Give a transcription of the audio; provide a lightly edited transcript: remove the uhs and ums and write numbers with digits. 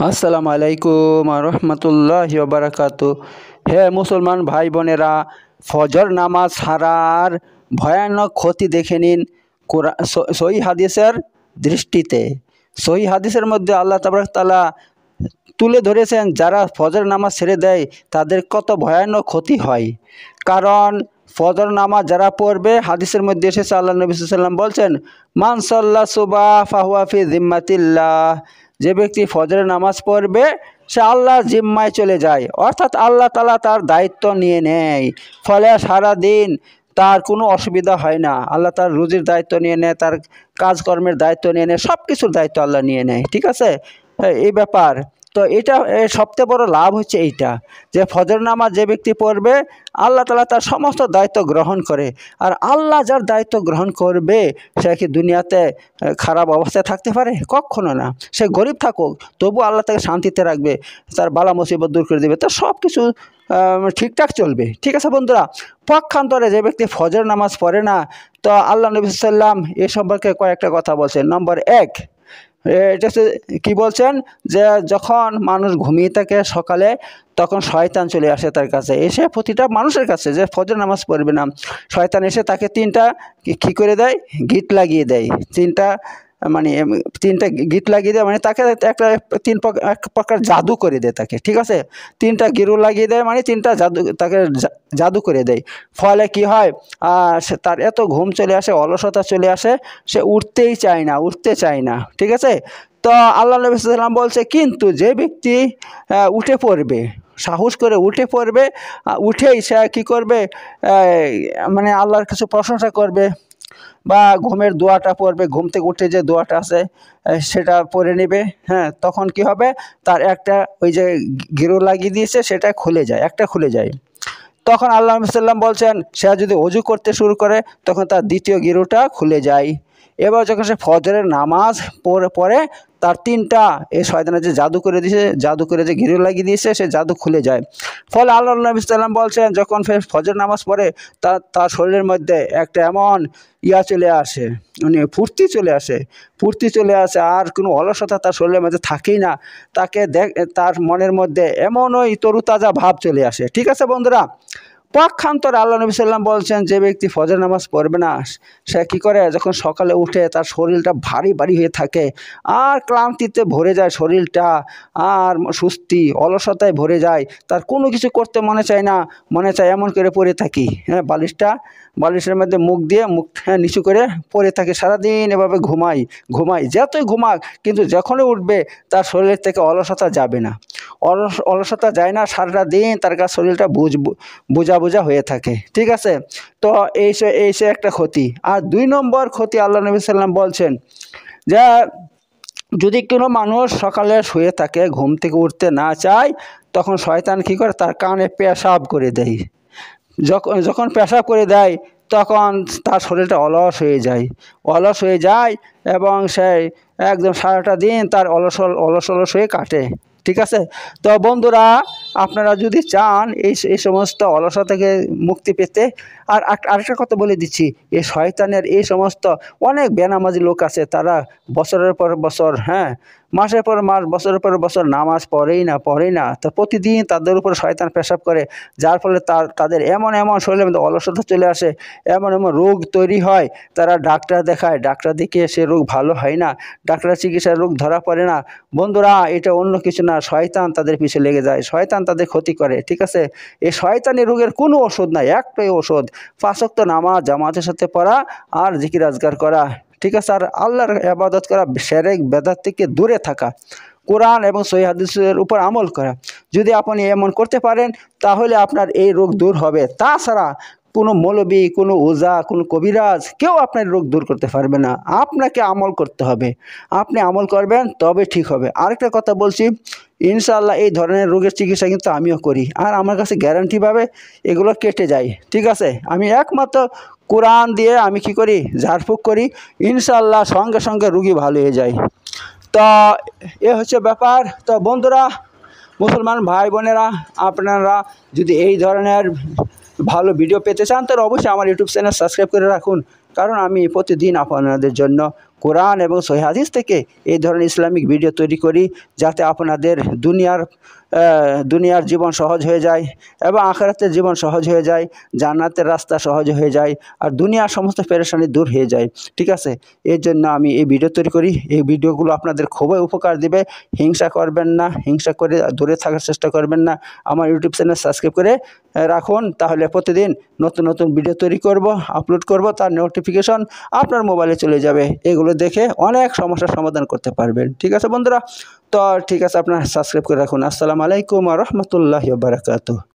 আসসালামু আলাইকুম রহমতুল্লাহি ওয়া বারাকাতু। হে মুসলমান ভাই বোনেরা, ফজর নামাজ হারার ভয়ানক ক্ষতি দেখে নিন সহিহ হাদিসের দৃষ্টিতে। সহিহ হাদিসের মধ্যে আল্লাহ তাবারক তাআলা তুলে ধরেছেন যারা ফজর নামাজ ছেড়ে দেয় তাদের কত ভয়ানক ক্ষতি হয়। কারণ ফজর নামাজ যারা পড়বে, হাদিসের মধ্যে এসেছে আল্লাহ নবী সাল্লাল্লাহু আলাইহি ওয়াসাল্লাম বলছেন, মান সাল্লা সুবহ ফাহুয়া ফি জিম্মাতিল্লাহ। যে ব্যক্তি ফজরের নামাজ পড়বে সে আল্লাহর জিম্মায় চলে যায়, অর্থাৎ আল্লাহ তাআলা তার দায়িত্ব নিয়ে নেয়। ফলে সারাদিন তার কোনো অসুবিধা হয় না। আল্লাহ তার রুজির দায়িত্ব নিয়ে নেয়, তার কাজকর্মের দায়িত্ব নিয়ে নেয়, সব কিছুর দায়িত্ব আল্লাহ নিয়ে নেয়। ঠিক আছে, এই ব্যাপার। তো এটা সবচেয়ে বড় লাভ হচ্ছে এইটা, যে ফজর নামাজ যে ব্যক্তি পড়বে আল্লাহ তাআলা তার সমস্ত দায়িত্ব গ্রহণ করে। আর আল্লাহ যার দায়িত্ব গ্রহণ করবে সে কি দুনিয়াতে খারাপ অবস্থায় থাকতে পারে? কখনো না। সে গরিব থাকুক তবু আল্লাহ তাকে শান্তিতে রাখবে, তার বালা মুসিবত দূর করে দেবে, তার সব কিছু ঠিকঠাক চলবে। ঠিক আছে বন্ধুরা, পক্ষান্তরে যে ব্যক্তি ফজর নামাজ পড়ে না, তো আল্লাহ নবী সাল্লাল্লাহু আলাইহি ওয়াসাল্লাম এ সম্পর্কে কয়েকটা কথা বলছেন। নম্বর 1, এটা কি বলছেন, যে যখন মানুষ ঘুমিয়ে থাকে সকালে, তখন শয়তান চলে আসে তার কাছে, এসে প্রতিটা মানুষের কাছে যে ফজর নামাজ পড়বে না, শয়তান এসে তাকে তিনটা কি করে দেয়, গিট লাগিয়ে দেয়। তিনটা গিট লাগিয়ে দেয়, মানে তাকে একটা এক প্রকার জাদু করে দেয় তাকে। ঠিক আছে, তিনটা গিরু লাগিয়ে দেয়, মানে তিনটা তাকে জাদু করে দেয়। ফলে কি হয়, তার এত ঘুম চলে আসে, অলসতা চলে আসে, সে উঠতে চায় না। ঠিক আছে, তো আল্লাহ নবী সাল্লাল্লাহু আলাইহি ওয়াসাল্লাম বলছে, কিন্তু যে ব্যক্তি উঠে পড়বে, সাহস করে উঠে পড়বে, উঠেই সে কী করবে, মানে আল্লাহর কিছু প্রশংসা করবে বা ঘুমের দোয়াটা পড়বে, ঘুম থেকে উঠে যে দোয়াটা আছে সেটা পড়ে নেবে। হ্যাঁ, তখন কি হবে, তার একটা ওই যে গিরো লাগিয়ে দিয়েছে সেটা খুলে যায়, একটা খুলে যায়। তখন আল্লাহ সাল্লাম বলছেন, সে যদি অজু করতে শুরু করে তখন তার দ্বিতীয় গিরোটা খুলে যায়। এবার যখন সে ফজরের নামাজ পড়ে তার তিনটা এই শয়তানের যে জাদু করে যে গিরো লাগিয়ে দিয়েছে সে জাদু খুলে যায়। ফলে আল্লাহ নবী সাল্লাম বলছেন, যখন ফজর নামাজ পড়ে তার শরীরের মধ্যে একটা এমন চলে আসে, মানে ফুর্তি চলে আসে, আর কোনো অলসতা তার শরীরের মধ্যে থাকেই না। তার মনের মধ্যে এমন ওই তরুতাজা ভাব চলে আসে। ঠিক আছে বন্ধুরা, পক্ষান্তরে আল্লাহ নবী সাল্লাম বলছেন, যে ব্যক্তি ফজর নামাজ পড়বে না সে কী করে, যখন সকালে উঠে তার শরীরটা ভারী হয়ে থাকে, আর ক্লান্তিতে ভরে যায় শরীরটা, আর সুস্তি অলসতায় ভরে যায়, তার কোনো কিছু করতে মনে চায় না, মনে চায় এমন করে পড়ে থাকি। হ্যাঁ, বালিশের মধ্যে মুখ দিয়ে নিচু করে পড়ে থাকে, সারাদিন এভাবে ঘুমাই যতই ঘুমাক, কিন্তু যখনই উঠবে তার শরীর থেকে অলসতা যাবে না, অলসতা যায় না, সারাটা দিন তার কাছে শরীরটা বোঝা হয়ে থাকে। ঠিক আছে, তো এই সে একটা ক্ষতি। আর 2 নম্বর ক্ষতি আল্লাহ নবী সাল্লাম বলছেন, যে যদি কোনো মানুষ সকালে শুয়ে থাকে, ঘুম থেকে উঠতে না চায়, তখন শয়তান কী করে, তার কানে পেশাব করে দেয়। যখন পেশাব করে দেয় তখন তার শরীরটা অলস হয়ে যায় এবং সে একদম সারাটা দিন তার অলস হয়ে কাটে। ঠিক আছে, তো বন্ধুরা, আপনারা যদি চান এই সমস্ত অলসতা থেকে মুক্তি পেতে, আর আরেকটা কথা বলে দিচ্ছি, এই শয়তানের এই সমস্ত অনেক বেনামাজি লোক আছে, তারা বছরের পর বছর, হ্যাঁ, মাসের পর মাস, বছরের পর বছর নামাজ পড়েই না, তো প্রতিদিন তাদের উপর শয়তান পেশাব করে, যার ফলে তাদের এমন শরীরের মধ্যে অলসতা চলে আসে, এমন রোগ তৈরি হয়। তারা ডাক্তার দেখায়, ডাক্তার দেখিয়ে সে রোগ ভালো হয় না, ডাক্তারের চিকিৎসায় রোগ ধরা পড়ে না। বন্ধুরা, এটা অন্য কিছু না, শয়তান তাদের পিছে লেগে যায়, শয়তান তাদের ক্ষতি করে। ঠিক আছে, এই শয়তানি রোগের কোনো ওষুধ নাই, একটাই ওষুধ, 5 ওয়াক্ত নামাজ জামাতের সাথে পড়া আর জিকির আজগার করা। ঠিক আছে, আর আল্লাহর ইবাদত করা, শিরক বেদাত থেকে দূরে থাকা, কোরআন এবং সহিহ হাদিসের উপর আমল করা। যদি আপনি এমন করতে পারেন তাহলে আপনার এই রোগ দূর হবে। তাছাড়া কোনো মৌলবি, কোনো ওঝা, কোনো কবিরাজ কেউ আপনার রোগ দূর করতে পারবে না। আপনাকে আমল করতে হবে, আপনি আমল করবেন তবে ঠিক হবে। আরেকটা কথা বলছি, ইনশাআল্লাহ এই ধরনের রোগের চিকিৎসা কিন্তু আমিও করি, আর আমার কাছে গ্যারান্টিভাবে এগুলো কেটে যায়। ঠিক আছে, আমি একমাত্র কোরআন দিয়ে আমি কি করি, ঝাড়ফুঁক করি, ইনশাআল্লাহ সঙ্গে সঙ্গে রোগী ভালো হয়ে যায়। তো এ হচ্ছে ব্যাপার। তো বন্ধুরা, মুসলমান ভাই বোনেরা, আপনারা যদি এই ধরনের ভালো ভিডিও পেতে চান তাহলে অবশ্যই আমার ইউটিউব চ্যানেল সাবস্ক্রাইব করে রাখুন, কারণ আমি প্রতিদিন আপনাদের জন্য কোরআন এবং সহিহ হাদিস থেকে এই ধরনের ইসলামিক ভিডিও তৈরি করি, যাতে আপনাদের দুনিয়ার জীবন সহজ হয়ে যায় এবং আখিরাতের জীবন সহজ হয়ে যায়, জান্নাতের রাস্তা সহজ হয়ে যায়, আর দুনিয়ার সমস্ত পেরেশানি দূর হয়ে যায়। ঠিক আছে, এর জন্য আমি এই ভিডিও তৈরি করি। এই ভিডিওগুলো আপনাদের খুবই উপকার দিবে। হিংসা করবেন না, হিংসা করে দূরে থাকার চেষ্টা করবেন না। আমার ইউটিউব চ্যানেল সাবস্ক্রাইব করে রাখুন, তাহলে প্রতিদিন নতুন নতুন ভিডিও তৈরি করব, আপলোড করব, তার নোটিফিকেশন আপনার মোবাইলে চলে যাবে। এগুলো দেখে অনেক সমস্যার সমাধান করতে পারবেন। ঠিক আছে বন্ধুরা, তো ঠিক আছে, আপনারা সাবস্ক্রাইব করে রাখুন। আসসালামু আলাইকুম ওয়া রাহমাতুল্লাহি ওয়া বারাকাতুহু।